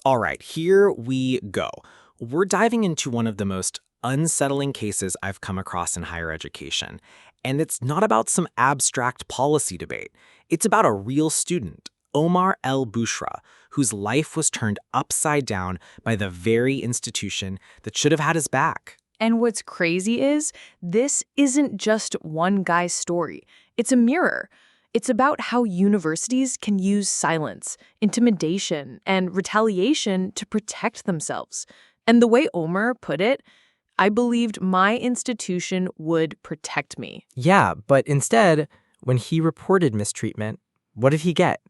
All right, here we go. We're diving into one of the most unsettling cases I've come across in higher education. And it's not about some abstract policy debate. It's about a real student, Omar El Bushra, whose life was turned upside down by the very institution that should have had his back. And what's crazy is, this isn't just one guy's story. It's a mirror. It's about how universities can use silence, intimidation, and retaliation to protect themselves. And the way Omar put it, I believed my institution would protect me. Yeah, but instead, when he reported mistreatment, what did he get?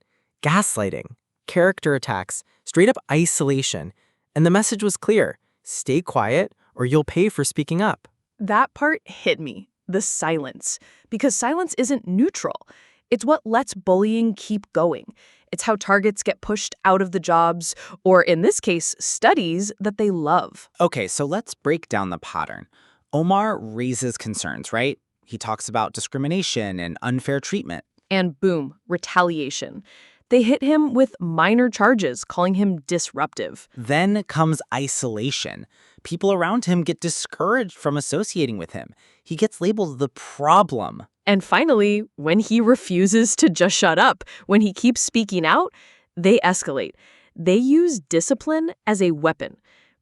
Gaslighting, character attacks, straight up isolation. And the message was clear: stay quiet or you'll pay for speaking up. That part hit me, the silence. Because silence isn't neutral. It's what lets bullying keep going. It's how targets get pushed out of the jobs, or in this case, studies that they love. Okay, so let's break down the pattern. Omar raises concerns, right? He talks about discrimination and unfair treatment. And boom, retaliation. They hit him with minor charges, calling him disruptive. Then comes isolation. People around him get discouraged from associating with him. He gets labeled the problem. And finally, when he refuses to just shut up, when he keeps speaking out, they escalate. They use discipline as a weapon.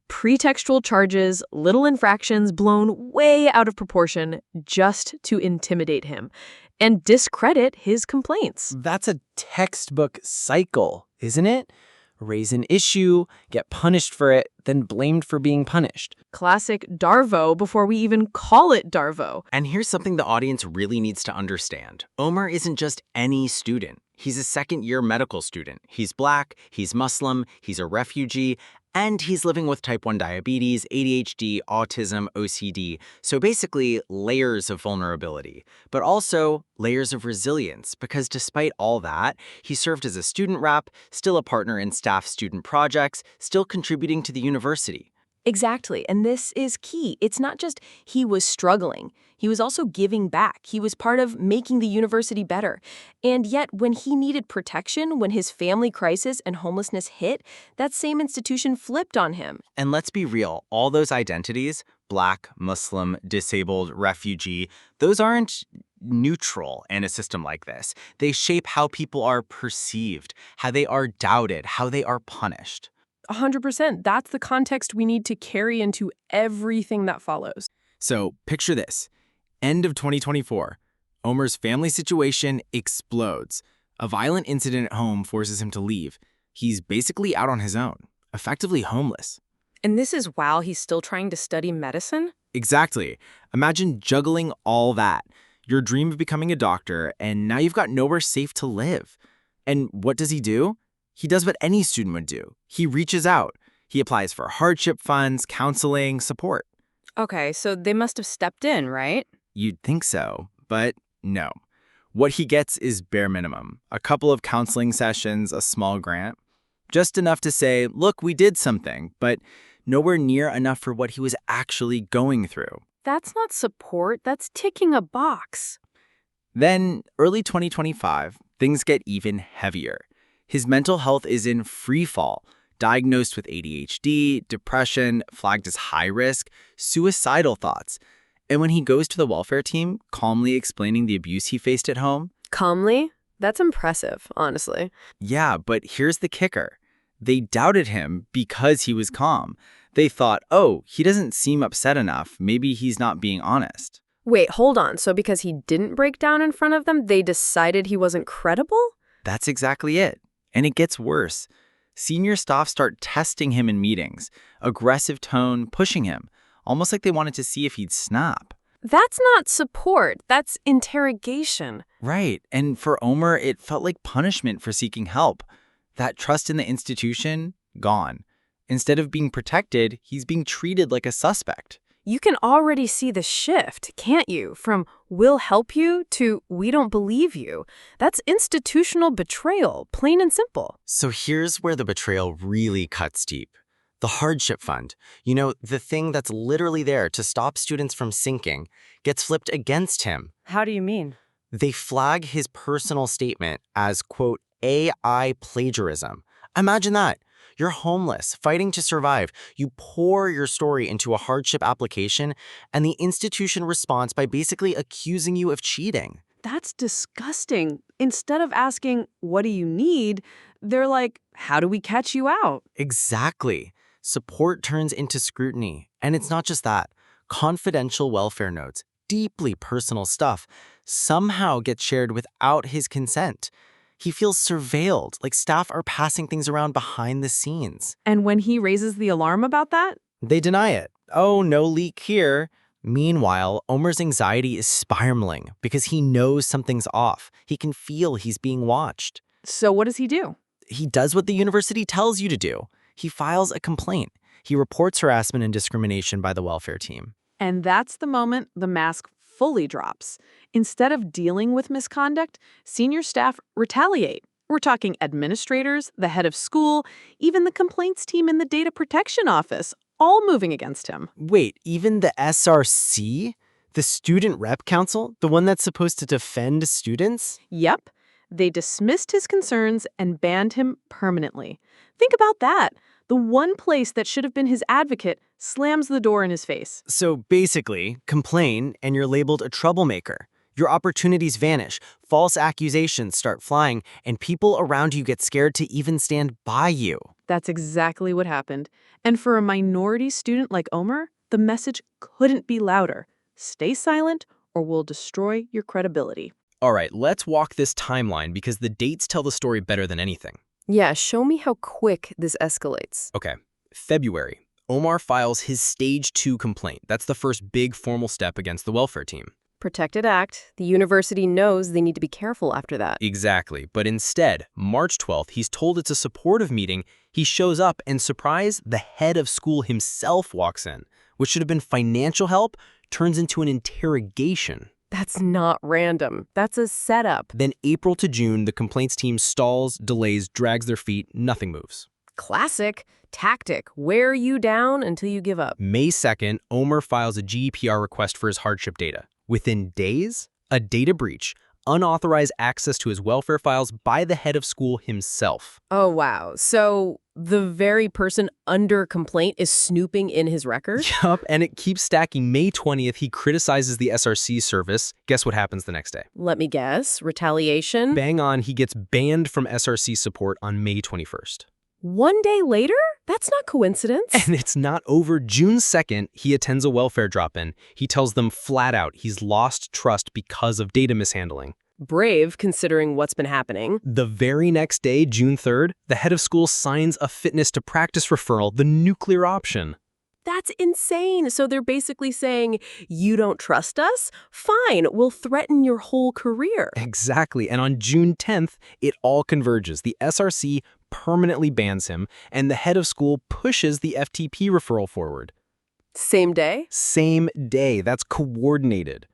Pretextual charges, little infractions blown way out of proportion just to intimidate him and discredit his complaints. That's a textbook cycle, isn't it? Raise an issue, get punished for it, then blamed for being punished. Classic Darvo before we even call it Darvo. And here's something the audience really needs to understand. Omar isn't just any student. He's a second-year medical student. He's Black, he's Muslim, he's a refugee, and he's living with type 1 diabetes, ADHD, autism, OCD. So basically, layers of vulnerability, but also layers of resilience, because despite all that, he served as a student rep, still a partner in staff student projects, still contributing to the university. Exactly. And this is key. It's not just he was struggling. He was also giving back. He was part of making the university better. And yet, when he needed protection, when his family crisis and homelessness hit, that same institution flipped on him. And let's be real, all those identities, Black, Muslim, disabled, refugee, those aren't neutral in a system like this. They shape how people are perceived, how they are doubted, how they are punished. 100%. That's the context we need to carry into everything that follows. So picture this. End of 2024. Omar's family situation explodes. A violent incident at home forces him to leave. He's basically out on his own, effectively homeless. And this is while he's still trying to study medicine? Exactly. Imagine juggling all that. Your dream of becoming a doctor, and now you've got nowhere safe to live. And what does he do? He does what any student would do. He reaches out. He applies for hardship funds, counseling, support. Okay, so they must have stepped in, right? You'd think so, but no. What he gets is bare minimum. A couple of counseling sessions, a small grant. Just enough to say, look, we did something, but nowhere near enough for what he was actually going through. That's not support, that's ticking a box. Then, early 2025, things get even heavier. His mental health is in free fall, diagnosed with ADHD, depression, flagged as high risk, suicidal thoughts. And when he goes to the welfare team, calmly explaining the abuse he faced at home. Calmly? That's impressive, honestly. Yeah, but here's the kicker. They doubted him because he was calm. They thought, oh, he doesn't seem upset enough. Maybe he's not being honest. Wait, hold on. So because he didn't break down in front of them, they decided he wasn't credible? That's exactly it. And it gets worse. Senior staff start testing him in meetings, aggressive tone, pushing him, almost like they wanted to see if he'd snap. That's not support, that's interrogation. Right, and for Omar, it felt like punishment for seeking help. That trust in the institution, gone. Instead of being protected, he's being treated like a suspect. You can already see the shift, can't you? From "we'll help you" to "we don't believe you." That's institutional betrayal, plain and simple. So here's where the betrayal really cuts deep. The hardship fund, the thing that's literally there to stop students from sinking, gets flipped against him. How do you mean? They flag his personal statement as, quote, AI plagiarism. Imagine that. You're homeless, fighting to survive. You pour your story into a hardship application, and the institution responds by basically accusing you of cheating. That's disgusting. Instead of asking, what do you need? They're like, how do we catch you out? Exactly. Support turns into scrutiny. And it's not just that. Confidential welfare notes, deeply personal stuff, somehow get shared without his consent. He feels surveilled, like staff are passing things around behind the scenes. And when he raises the alarm about that, They deny it. Oh, no leak here. Meanwhile, Omar's anxiety is spiraling because he knows something's off. He can feel he's being watched. so what does he do? He does what the university tells you to do. He files a complaint. He reports harassment and discrimination by the welfare team. And that's the moment the mask fully drops. Instead of dealing with misconduct, senior staff retaliate. We're talking administrators, the head of school, even the complaints team in the data protection office, all moving against him. Wait, even the SRC? The Student Rep Council? The one that's supposed to defend students? Yep, they dismissed his concerns and banned him permanently. Think about that. The one place that should have been his advocate slams the door in his face. So basically, complain and you're labeled a troublemaker. Your opportunities vanish, false accusations start flying, and people around you get scared to even stand by you. That's exactly what happened. And for a minority student like Omar, the message couldn't be louder. Stay silent or we'll destroy your credibility. All right, let's walk this timeline because the dates tell the story better than anything. Yeah, show me how quick this escalates. Okay, February. Omar files his Stage 2 complaint. That's the first big formal step against the welfare team. Protected Act. The university knows they need to be careful after that. Exactly, but instead, March 12th, he's told it's a supportive meeting. He shows up and, surprise, the head of school himself walks in. What should have been financial help turns into an interrogation. That's not random. That's a setup. Then April to June, the complaints team stalls, delays, drags their feet, nothing moves. Classic tactic. Wear you down until you give up. May 2nd, Omar files a GDPR request for his hardship data. Within days, a data breach, unauthorized access to his welfare files by the head of school himself. Oh, wow. So the very person under complaint is snooping in his record? Yup, and it keeps stacking. May 20th, he criticizes the SRC service. Guess what happens the next day? Let me guess. Retaliation? Bang on, he gets banned from SRC support on May 21st. One day later? That's not coincidence. And it's not over. June 2nd, he attends a welfare drop-in. He tells them flat out he's lost trust because of data mishandling. Brave, considering what's been happening. The very next day, June 3rd, the head of school signs a fitness to practice referral, the nuclear option. That's insane. So they're basically saying, you don't trust us? Fine, we'll threaten your whole career. Exactly. And on June 10th, it all converges. The SRC permanently bans him, and the head of school pushes the FTP referral forward. Same day? Same day. That's coordinated.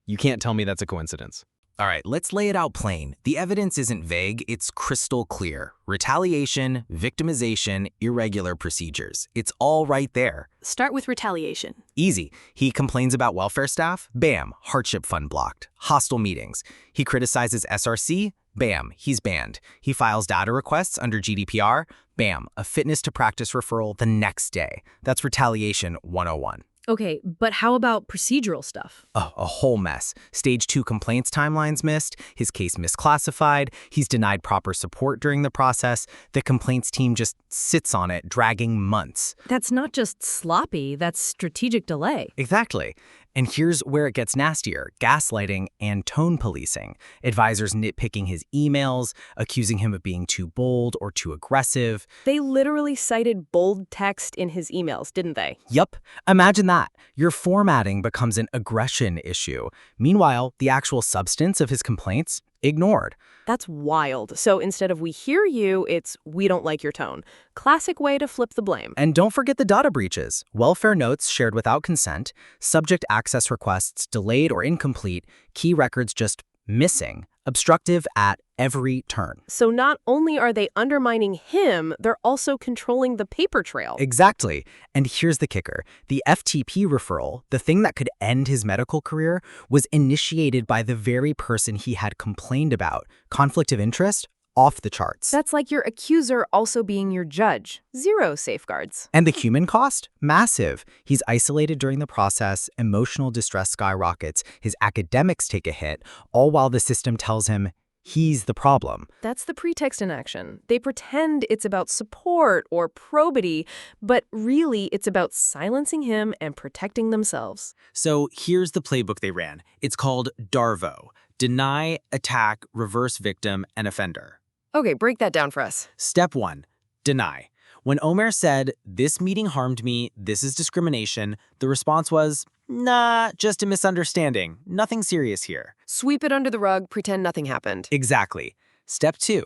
You can't tell me that's a coincidence. All right, let's lay it out plain. The evidence isn't vague, it's crystal clear. Retaliation, victimization, irregular procedures. It's all right there. Start with retaliation. Easy. He complains about welfare staff? Bam, hardship fund blocked. Hostile meetings. He criticizes SRC? Bam, he's banned. He files data requests under GDPR? Bam, a fitness to practice referral the next day. That's retaliation 101. Okay, but how about procedural stuff? Oh, a whole mess. Stage 2 complaints timelines missed, his case misclassified, he's denied proper support during the process, the complaints team just sits on it, dragging months. That's not just sloppy, that's strategic delay. Exactly. And here's where it gets nastier: gaslighting and tone policing. Advisors nitpicking his emails, accusing him of being too bold or too aggressive. They literally cited bold text in his emails, didn't they? Yup. Imagine that. Your formatting becomes an aggression issue. Meanwhile, the actual substance of his complaints, ignored. That's wild. So instead of we hear you, it's we don't like your tone. Classic way to flip the blame. And don't forget the data breaches. Welfare notes shared without consent, subject access requests delayed or incomplete, key records just missing, obstructive at every turn. So not only are they undermining him, they're also controlling the paper trail. Exactly. And here's the kicker. The FTP referral, the thing that could end his medical career, was initiated by the very person he had complained about. Conflict of interest? off the charts. That's like your accuser also being your judge. Zero safeguards. And the human cost? Massive. He's isolated during the process, emotional distress skyrockets, his academics take a hit, all while the system tells him he's the problem. That's the pretext in action. They pretend it's about support or probity, but really it's about silencing him and protecting themselves. So here's the playbook they ran. It's called DARVO: deny, attack, reverse victim, and offender. Okay, break that down for us. Step 1, deny. When Omer said, "This meeting harmed me, this is discrimination," the response was, "Nah, just a misunderstanding. Nothing serious here." Sweep it under the rug, pretend nothing happened. Exactly. Step 2,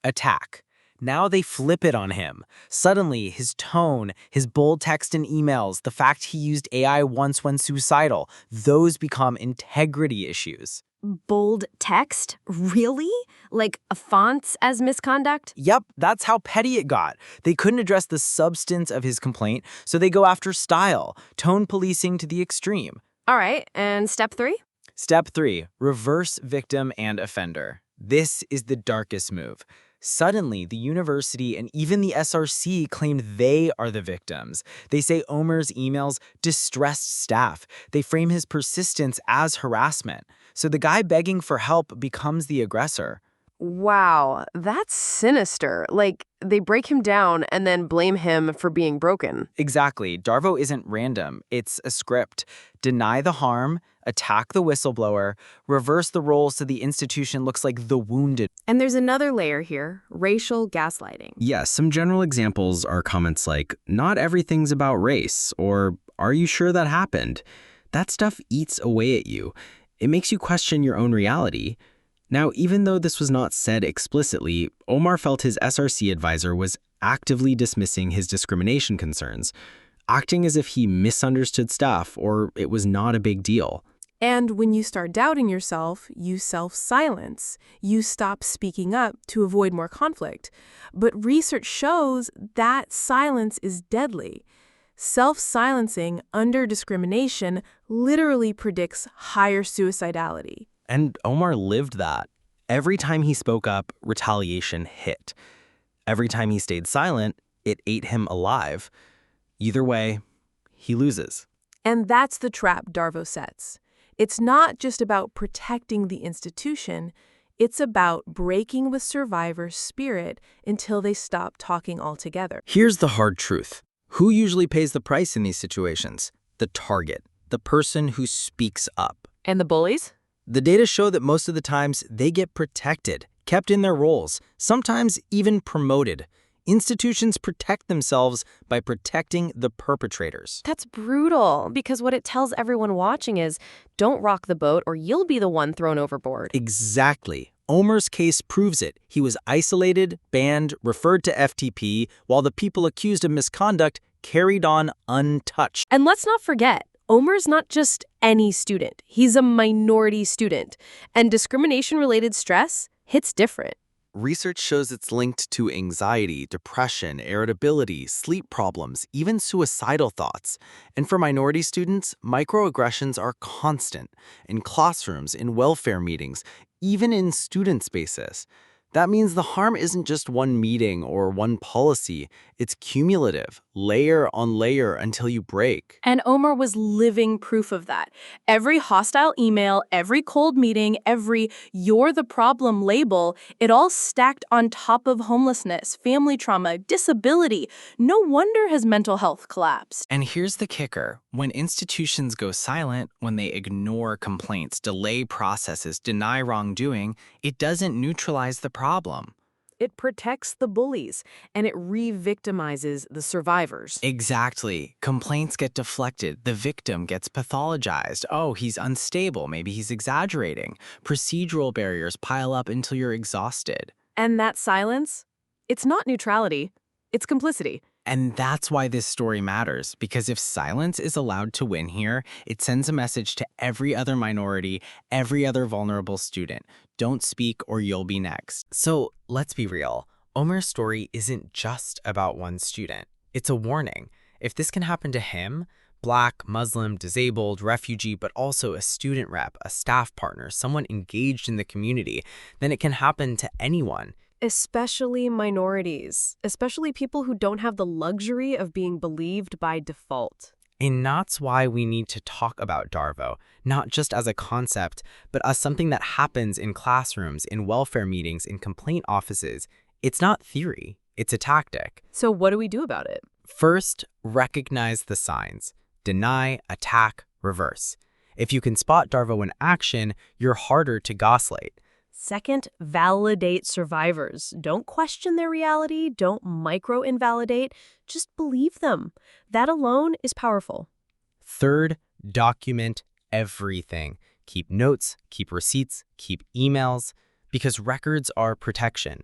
attack. Now they flip it on him. Suddenly, his tone, his bold text in emails, the fact he used AI once when suicidal, those become integrity issues. Bold text? Really? Like fonts as misconduct? Yep, that's how petty it got. They couldn't address the substance of his complaint, so they go after style, tone policing to the extreme. All right, and step 3? Step 3, reverse victim and offender. This is the darkest move. Suddenly, the university and even the SRC claim they are the victims. They say Omer's emails distressed staff. They frame his persistence as harassment. So the guy begging for help becomes the aggressor. Wow, that's sinister. Like, they break him down and then blame him for being broken. Exactly. DARVO isn't random. It's a script. Deny the harm, attack the whistleblower, reverse the roles so the institution looks like the wounded. And there's another layer here, racial gaslighting. Yes, some general examples are comments like, "Not everything's about race," or "Are you sure that happened?" That stuff eats away at you. It makes you question your own reality. Now, even though this was not said explicitly, Omar felt his SRC advisor was actively dismissing his discrimination concerns, acting as if he misunderstood stuff or it was not a big deal. And when you start doubting yourself, you self-silence. You stop speaking up to avoid more conflict. But research shows that silence is deadly. Self-silencing under discrimination literally predicts higher suicidality. And Omar lived that. Every time he spoke up, retaliation hit. Every time he stayed silent, it ate him alive. Either way, he loses. And that's the trap DARVO sets. It's not just about protecting the institution, it's about breaking with survivors' spirit until they stop talking altogether. Here's the hard truth. Who usually pays the price in these situations? The target, the person who speaks up. And the bullies? The data show that most of the times they get protected, kept in their roles, sometimes even promoted. Institutions protect themselves by protecting the perpetrators. That's brutal, because what it tells everyone watching is, don't rock the boat or you'll be the one thrown overboard. Exactly. Omer's case proves it. He was isolated, banned, referred to FTP, while the people accused of misconduct carried on untouched. And let's not forget, Omer's not just any student. He's a minority student. And discrimination-related stress hits different. Research shows it's linked to anxiety, depression, irritability, sleep problems, even suicidal thoughts. And for minority students, microaggressions are constant in classrooms, in welfare meetings, even in student spaces. That means the harm isn't just one meeting or one policy. It's cumulative, layer on layer until you break. And Omer was living proof of that. Every hostile email, every cold meeting, every "you're the problem" label, it all stacked on top of homelessness, family trauma, disability. No wonder his mental health collapsed. And here's the kicker. When institutions go silent, when they ignore complaints, delay processes, deny wrongdoing, it doesn't neutralize the problem. It protects the bullies, and it re-victimizes the survivors. Exactly. Complaints get deflected. The victim gets pathologized. Oh, he's unstable. Maybe he's exaggerating. Procedural barriers pile up until you're exhausted. And that silence? It's not neutrality. It's complicity. And that's why this story matters, because if silence is allowed to win here, it sends a message to every other minority, every other vulnerable student. Don't speak or you'll be next. So let's be real. Omer's story isn't just about one student. It's a warning. If this can happen to him, Black, Muslim, disabled, refugee, but also a student rep, a staff partner, someone engaged in the community, then it can happen to anyone. Especially minorities, especially people who don't have the luxury of being believed by default. And that's why we need to talk about Darvo, not just as a concept, but as something that happens in classrooms, in welfare meetings, in complaint offices. It's not theory, it's a tactic. So what do we do about it? First, recognize the signs. Deny, attack, reverse. If you can spot Darvo in action, you're harder to gaslight. Second, validate survivors. Don't question their reality, don't micro-invalidate, just believe them. That alone is powerful. Third, document everything. Keep notes, keep receipts, keep emails, because records are protection.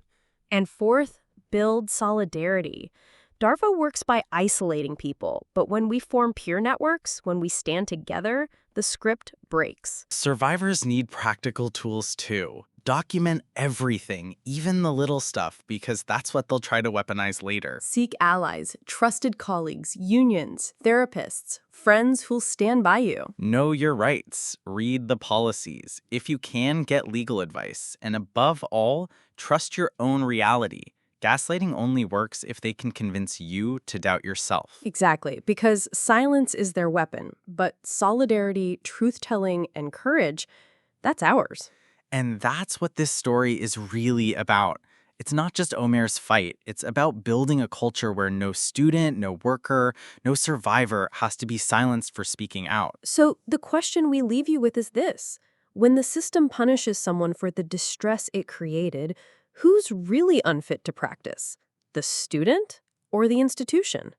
And fourth, build solidarity. Darvo works by isolating people, but when we form peer networks, when we stand together, the script breaks. Survivors need practical tools too. Document everything, even the little stuff, because that's what they'll try to weaponize later. Seek allies, trusted colleagues, unions, therapists, friends who'll stand by you. Know your rights. Read the policies. If you can, get legal advice. And above all, trust your own reality. Gaslighting only works if they can convince you to doubt yourself. Exactly, because silence is their weapon, but solidarity, truth-telling, and courage, that's ours. And that's what this story is really about. It's not just Omer's fight. It's about building a culture where no student, no worker, no survivor has to be silenced for speaking out. So the question we leave you with is this. When the system punishes someone for the distress it created, who's really unfit to practice? The student or the institution?